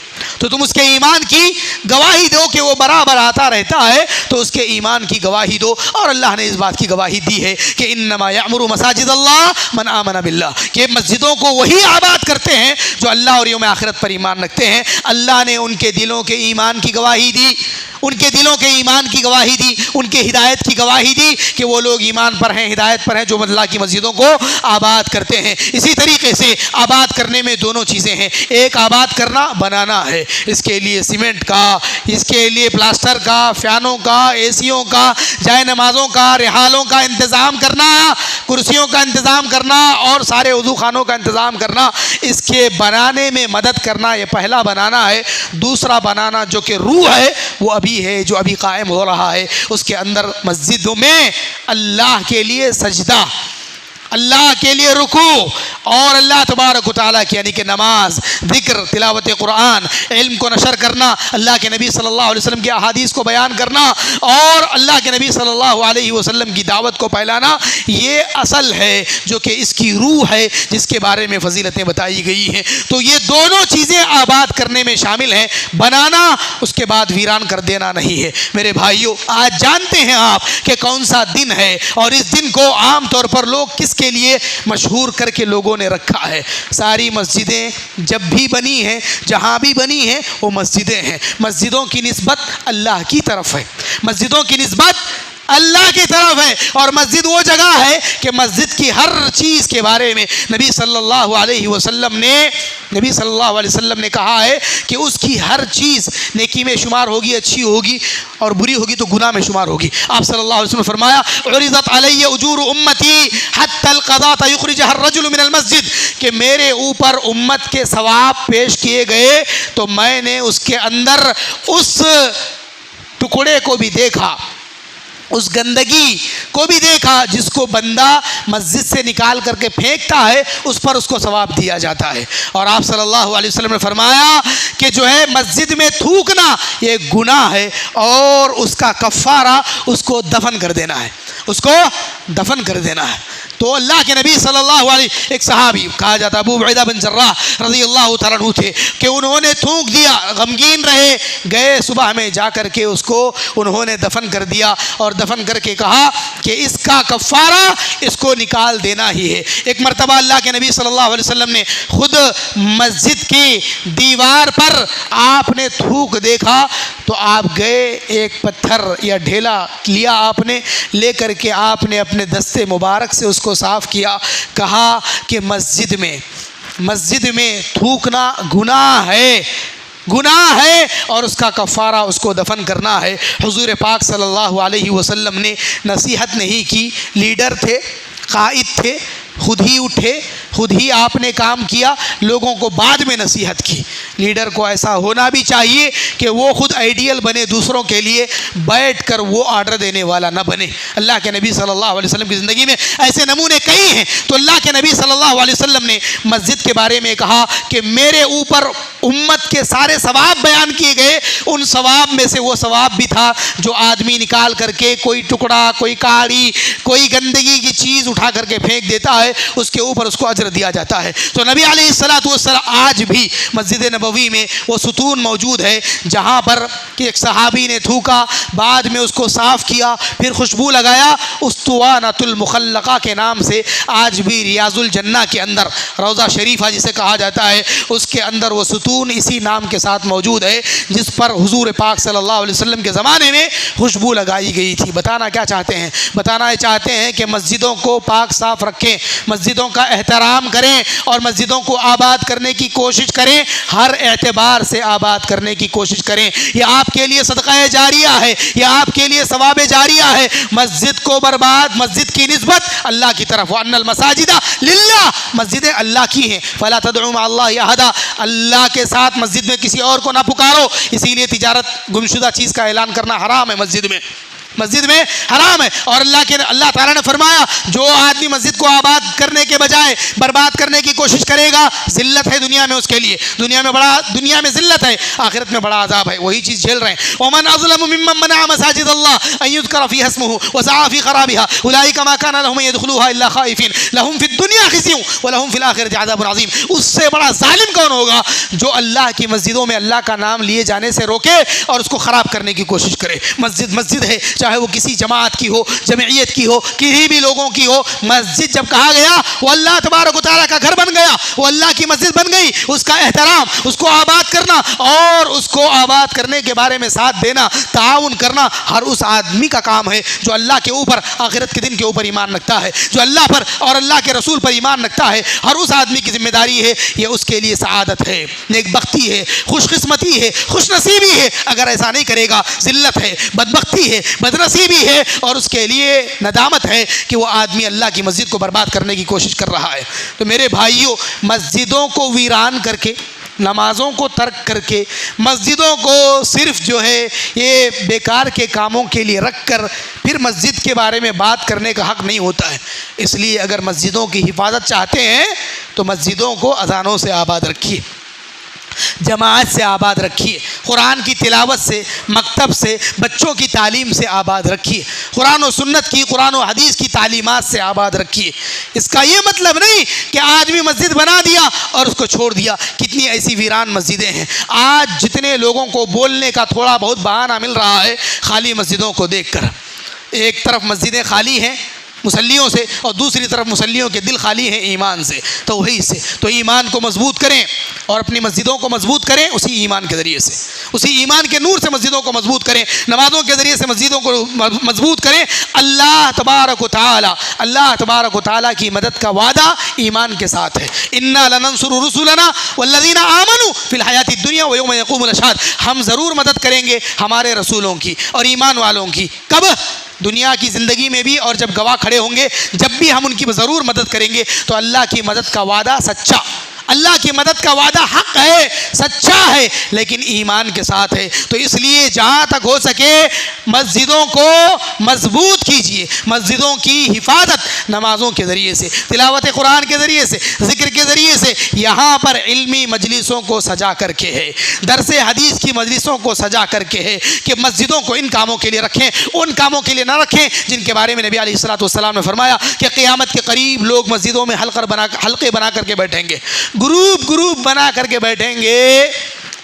کہ وہ برابر آتا رہتا ہے تو اس کے ایمان کی گواہی دو۔ اور اللہ نے اس بات کی گواہی دی ہے کہ انما یعمر مساجد اللہ من آمن باللہ، کہ مسجدوں کو وہی آباد کرتے ہیں جو اللہ اور یوم آخرت پر ایمان رکھتے ہیں۔ اللہ نے ان کے دلوں کے ایمان کی گواہی دی، ان کے دلوں کے ایمان کی گواہی دی، ان کے ہدایت کی گواہی دی کہ وہ لوگ ایمان پر ہیں، ہدایت پر ہیں، جو اللہ کی مسجدوں کو آباد کرتے ہیں۔ اسی طریقے سے آباد کرنے میں دونوں چیزیں ہیں، ایک آباد کرنا، بنانا ہے، اس کے لیے سیمنٹ کا، اس کے لیے پلاسٹر کا، فیانوں کا، اے سیوں کا، جائے نمازوں کا، رحالوں کا انتظام کرنا، کرسیوں کا انتظام کرنا اور سارے وضو خانوں کا انتظام کرنا، اس کے بنانے میں مدد کرنا، یہ پہلا بنانا ہے۔ دوسرا بنانا جو کہ روح ہے وہ ابھی ہے، جو ابھی قائم ہو رہا ہے، اس کے اندر مسجدوں میں اللہ کے لیے سجدہ، اللہ کے لیے رکوع اور اللہ تبارک و تعالیٰ کی یعنی کہ نماز، ذکر، تلاوت قرآن، علم کو نشر کرنا، اللہ کے نبی صلی اللہ علیہ وسلم کی احادیث کو بیان کرنا اور اللہ کے نبی صلی اللہ علیہ وسلم کی دعوت کو پھیلانا، یہ اصل ہے جو کہ اس کی روح ہے، جس کے بارے میں فضیلتیں بتائی گئی ہیں۔ تو یہ دونوں چیزیں آباد کرنے میں شامل ہیں، بنانا اس کے بعد ویران کر دینا نہیں ہے۔ میرے بھائیوں، آج جانتے ہیں آپ کہ کون سا دن ہے، اور اس دن کو عام طور پر لوگ کس کے لیے مشہور کر کے لوگوں نے رکھا ہے۔ ساری مسجدیں جب بھی بنی ہیں، جہاں بھی بنی ہیں، وہ مسجدیں ہیں۔ مسجدوں کی نسبت اللہ کی طرف ہے، مسجدوں کی نسبت اللہ کی طرف ہے، اور مسجد وہ جگہ ہے کہ مسجد کی ہر چیز کے بارے میں نبی صلی اللہ علیہ وسلم نے کہا ہے کہ اس کی ہر چیز نیکی میں شمار ہوگی، اچھی ہوگی، اور بری ہوگی تو گناہ میں شمار ہوگی۔ آپ صلی اللہ علیہ وسلم نے فرمایا عرضت علی اجور امتی حتی القضاء یخرجها الرجل من المسجد، کہ میرے اوپر امت کے ثواب پیش کیے گئے تو میں نے اس کے اندر اس ٹکڑے کو بھی دیکھا، اس گندگی کو بھی دیکھا جس کو بندہ مسجد سے نکال کر کے پھینکتا ہے، اس پر اس کو ثواب دیا جاتا ہے۔ اور آپ صلی اللہ علیہ وسلم نے فرمایا کہ جو ہے مسجد میں تھوکنا یہ گناہ ہے، اور اس کا کفارہ اس کو دفن کر دینا ہے، اس کو دفن کر دینا ہے۔ تو اللہ کے نبی صلی اللہ علیہ ایک صحابی کہا جاتا ابو عبیدہ بن جراح رضی اللہ تعالیٰ عنہ تھے کہ انہوں نے تھوک دیا، غمگین رہے، گئے صبح میں جا کر کے اس کو انہوں نے دفن کر دیا اور دفن کر کے کہا کہ اس کا کفارہ اس کو نکال دینا ہی ہے۔ ایک مرتبہ اللہ کے نبی صلی اللہ علیہ وسلم نے خود مسجد کی دیوار پر آپ نے تھوک دیکھا تو آپ گئے، ایک پتھر یا ڈھیلا لیا، آپ نے لے کر کے آپ نے اپنے دستے مبارک سے اس کو صاف کیا، کہا کہ مسجد میں تھوکنا گناہ ہے اور اس کا کفارہ اس کو دفن کرنا ہے۔ حضور پاک صلی اللہ علیہ وسلم نے نصیحت نہیں کی، لیڈر تھے، قائد تھے، خود ہی اٹھے، خود ہی آپ نے کام کیا، لوگوں کو بعد میں نصیحت کی۔ لیڈر کو ایسا ہونا بھی چاہیے کہ وہ خود آئیڈیل بنے، دوسروں کے لیے بیٹھ کر وہ آرڈر دینے والا نہ بنے۔ اللہ کے نبی صلی اللہ علیہ وسلم کی زندگی میں ایسے نمونے کئی ہیں۔ تو اللہ کے نبی صلی اللہ علیہ وسلم نے مسجد کے بارے میں کہا کہ میرے اوپر امت کے سارے ثواب بیان کیے گئے، ان ثواب میں سے وہ ثواب بھی تھا جو آدمی نکال کر کے کوئی ٹکڑا، کوئی کاڑی، کوئی گندگی کی چیز اٹھا کر کے پھینک دیتا ہے، اس کے اوپر اس کو اجر دیا جاتا ہے۔ تو نبی علیہ الصلوۃ والسلام آج بھی مسجد نبوی میں وہ ستون موجود ہے جہاں پر ایک صحابی نے تھوکا، بعد میں اس کو صاف کیا، پھر خوشبو لگایا، اسطوانۃ المخلقہ کے نام سے آج بھی ریاض الجنہ کے اندر، روضہ شریفہ جسے کہا جاتا ہے، اس کے اندر وہ ستون اسی نام کے ساتھ موجود ہے جس پر حضور پاک صلی اللہ علیہ وسلم کے زمانے میں خوشبو لگائی گئی تھی۔ بتانا کیا چاہتے ہیں؟ بتانا یہ چاہتے ہیں کہ مسجدوں کو پاک صاف رکھیں، مسجدوں کا احترام کریں اور مسجدوں کو آباد کرنے کی کوشش کریں، ہر اعتبار سے آباد کرنے کی کوشش کریں۔ یہ آپ کے لیے صدقہ جاریہ ہے، یہ آپ کے لیے ثواب جاریہ ہے۔ مسجد کو برباد، مسجد کی نسبت اللہ کی طرف، وَأَنَّ الْمَسَاجِدَ لِلَّهِ، مسجدیں اللہ کی ہیں، فَلَا تَدْعُوا مَعَ اللَّهِ أَحَدًا، اللہ کے ساتھ مسجد میں کسی اور کو نہ پکارو۔ اسی لیے تجارت، گمشدہ چیز کا اعلان کرنا حرام ہے، مسجد میں حرام ہے۔ اور اللہ تعالیٰ نے فرمایا جو آدمی مسجد کو آباد کرنے کے بجائے برباد کرنے کی کوشش کرے گا، ذلت ہے دنیا میں اس کے لیے، دنیا میں ذلت ہے، آخرت میں بڑا عذاب ہے، وہی چیز جھیل رہے ہیں۔ وَمَنْ أَظْلَمُ مِمَّنْ مَنَعَ مَسَاجِدَ اللَّهِ أَنْ يُذْكَرَ فِيهَا اسْمُهُ وَسَعَىٰ فِي خَرَابِهَا أُولَٰئِكَ مَا كَانَ لَهُمْ أَن يَدْخُلُوهَا إِلَّا خَائِفِينَ لَهُمْ فِي الدُّنْيَا خِزْيٌ وَلَهُمْ فِي الْآخِرَةِ عَذَابٌ عَظِيمٌ۔ اس سے بڑا ظالم کون ہوگا جو اللہ کی مسجدوں میں اللہ کا نام لیے جانے سے روکے اور اس کو خراب کرنے کی کوشش کرے۔ مسجد ہے، چاہے وہ کسی جماعت کی ہو، جمعیت کی ہو، کسی بھی لوگوں کی ہو، مسجد جب کہا گیا وہ اللہ تبارک و تعالیٰ کا گھر بن گیا، وہ اللہ کی مسجد بن گئی، اس کا احترام، اس کو آباد کرنا اور اس کو آباد کرنے کے بارے میں ساتھ دینا، تعاون کرنا ہر اس آدمی کا کام ہے جو اللہ کے اوپر، آخرت کے دن کے اوپر ایمان رکھتا ہے، جو اللہ پر اور اللہ کے رسول پر ایمان رکھتا ہے، ہر اس آدمی کی ذمہ داری ہے، یہ اس کے لیے سعادت ہے، نیک بختی ہے، خوش قسمتی ہے، خوش نصیبی ہے۔ اگر ایسا نہیں کرے گا ذلت ہے، بدبختی ہے، بدنصیبی ہے اور اس کے لیے ندامت ہے کہ وہ آدمی اللہ کی مسجد کو برباد کرنے کی کوشش کر رہا ہے۔ تو میرے بھائیوں، مسجدوں کو ویران کر کے، نمازوں کو ترک کر کے، مسجدوں کو صرف جو ہے یہ بیکار کے کاموں کے لیے رکھ کر پھر مسجد کے بارے میں بات کرنے کا حق نہیں ہوتا ہے۔ اس لیے اگر مسجدوں کی حفاظت چاہتے ہیں تو مسجدوں کو اذانوں سے آباد رکھیے، جماعت سے آباد رکھیے، قرآن کی تلاوت سے، مکتب سے، بچوں کی تعلیم سے آباد رکھیے، قرآن و سنت کی، قرآن و حدیث کی تعلیمات سے آباد رکھیے۔ اس کا یہ مطلب نہیں کہ آدمی مسجد بنا دیا اور اس کو چھوڑ دیا۔ کتنی ایسی ویران مسجدیں ہیں آج، جتنے لوگوں کو بولنے کا تھوڑا بہت بہانہ مل رہا ہے خالی مسجدوں کو دیکھ کر۔ ایک طرف مسجدیں خالی ہیں مسلیوں سے اور دوسری طرف مسلیوں کے دل خالی ہیں ایمان سے، توحید سے۔ تو ایمان کو مضبوط کریں اور اپنی مسجدوں کو مضبوط کریں اسی ایمان کے ذریعے سے، اسی ایمان کے نور سے مسجدوں کو مضبوط کریں، نمازوں کے ذریعے سے مسجدوں کو مضبوط کریں۔ اللہ تبارک و تعالیٰ کی مدد کا وعدہ ایمان کے ساتھ ہے۔ انا لننصر رسلنا والذین آمنوا فی الحیاۃ الدنیا ویوم یقوم الاشہاد، ہم ضرور مدد کریں گے ہمارے رسولوں کی اور ایمان والوں کی۔ کب؟ دنیا کی زندگی میں بھی، اور جب گواہ کھڑے ہوں گے جب بھی ہم ان کی ضرور مدد کریں گے۔ تو اللہ کی مدد کا وعدہ سچا، اللہ کی مدد کا وعدہ حق ہے، سچا ہے، لیکن ایمان کے ساتھ ہے۔ تو اس لیے جہاں تک ہو سکے مسجدوں کو مضبوط کیجیے، مسجدوں کی حفاظت نمازوں کے ذریعے سے، تلاوت قرآن کے ذریعے سے، ذکر کے ذریعے سے، یہاں پر علمی مجلسوں کو سجا کر کے ہے، درس حدیث کی مجلسوں کو سجا کر کے ہے کہ مسجدوں کو ان کاموں کے لیے رکھیں، ان کاموں کے لیے نہ رکھیں جن کے بارے میں نبی علیہ الصلوۃ والسلام نے فرمایا کہ قیامت کے قریب لوگ مسجدوں میں حلقے بنا کر کے بیٹھیں گے، گروپ بنا کر کے بیٹھیں گے،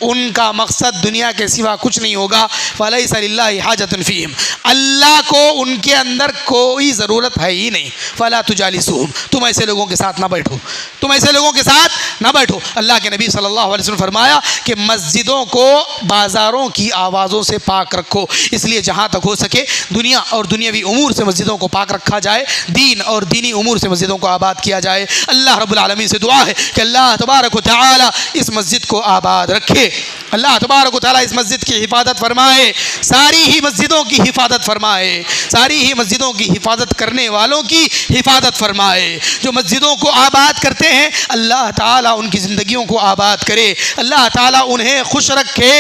ان کا مقصد دنیا کے سوا کچھ نہیں ہوگا۔ فَلَيْسَ لِلَّهِ حَاجَةٌ فِيهِمْ، اللہ کو ان کے اندر کوئی ضرورت ہے ہی نہیں۔ فَلَا تُجَالِسُوهُمْ، تم ایسے لوگوں کے ساتھ نہ بیٹھو، تم ایسے لوگوں کے ساتھ نہ بیٹھو۔ اللہ کے نبی صلی اللہ علیہ وسلم فرمایا کہ مسجدوں کو بازاروں کی آوازوں سے پاک رکھو، اس لیے جہاں تک ہو سکے دنیا اور دنیاوی امور سے مسجدوں کو پاک رکھا جائے، دین اور دینی امور سے مسجدوں کو آباد کیا جائے۔ اللہ رب العالمین سے دعا ہے کہ اللہ تبارک و تعالی اس مسجد کو آباد رکھے، اللہ تبارک و تعالیٰ اس مسجد کی حفاظت فرمائے، ساری ہی مسجدوں کی حفاظت فرمائے، ساری ہی مسجدوں کی حفاظت کرنے والوں کی حفاظت فرمائے۔ جو مسجدوں کو آباد کرتے ہیں اللہ تعالیٰ ان کی زندگیوں کو آباد کرے، اللہ تعالیٰ انہیں خوش رکھے،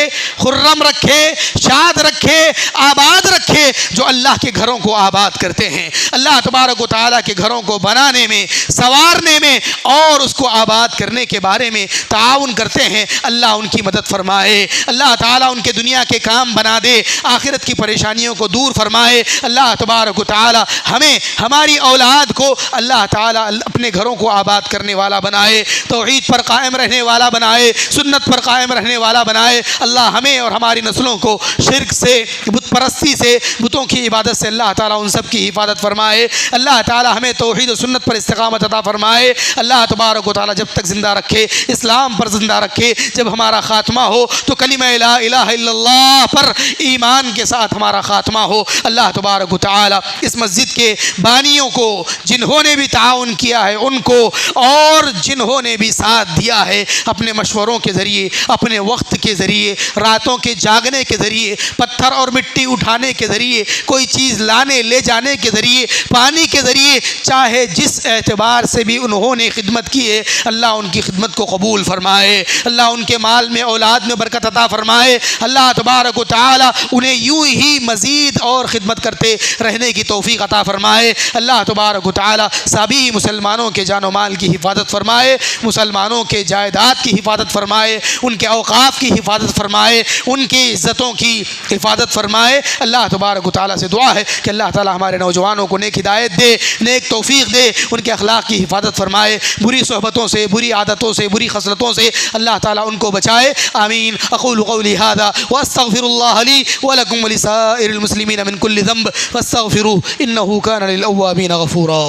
خرم رکھے، شاد رکھے، آباد رکھے۔ جو اللہ کے گھروں کو آباد کرتے ہیں، اللہ تبارک و تعالیٰ کے گھروں کو بنانے میں، سنوارنے میں اور اس کو آباد کرنے کے بارے میں تعاون کرتے ہیں، اللہ ان کی مدد فرمائے، اللہ تعالیٰ ان کے دنیا کے کام بنا دے، آخرت کی پریشانیوں کو دور فرمائے۔ اللہ تبارک و تعالیٰ ہمیں، ہماری اولاد کو اللہ تعالیٰ اپنے گھروں کو آباد کرنے والا بنائے، توحید پر قائم رہنے والا بنائے، سنت پر قائم رہنے والا بنائے۔ اللہ ہمیں اور ہماری نسلوں کو شرک سے، بت پرستی سے، بتوں کی عبادت سے اللہ تعالیٰ ان سب کی حفاظت فرمائے۔ اللہ تعالیٰ ہمیں توحید و سنت پر استقامت عطا فرمائے۔ اللہ تبارک و تعالیٰ جب تک زندہ رکھے، اسلام پر زندہ رکھے، جب ہمارا خاتمہ ہو تو کلمہ لا الہ الا اللہ پر ایمان کے ساتھ ہمارا خاتمہ ہو۔ اللہ تبارک و تعالی اس مسجد کے بانیوں کو، جنہوں نے بھی تعاون کیا ہے ان کو، اور جنہوں نے بھی ساتھ دیا ہے اپنے مشوروں کے ذریعے، اپنے وقت کے ذریعے، راتوں کے جاگنے کے ذریعے، پتھر اور مٹی اٹھانے کے ذریعے، کوئی چیز لانے لے جانے کے ذریعے، پانی کے ذریعے، چاہے جس اعتبار سے بھی انہوں نے خدمت کی ہے، اللہ ان کی خدمت کو قبول فرمائے، اللہ ان کے مال میں، اولاد میں برکت عطا فرمائے۔ اللہ تبارک و تعالی انہیں یوں ہی مزید اور خدمت کرتے رہنے کی توفیق عطا فرمائے۔ اللہ تبارک و تعالی سبھی مسلمانوں کے جان و مال کی حفاظت فرمائے، مسلمانوں کے جائیداد کی حفاظت فرمائے، ان کے اوقاف کی حفاظت فرمائے، ان کی عزتوں کی حفاظت فرمائے۔ اللہ تبارک و تعالی سے دعا ہے کہ اللہ تعالی ہمارے نوجوانوں کو نیک ہدایت دے، نیک توفیق دے، ان کے اخلاق کی حفاظت فرمائے، بری صحبتوں سے، بری عادتوں سے، بری خصلتوں سے اللہ تعالی ان کو بچائے۔ آمین۔ اقول قولی هذا واستغفر الله لي ولكم ولسائر المسلمين من كل ذنب فاستغفروه انه كان للأوابين غفورا۔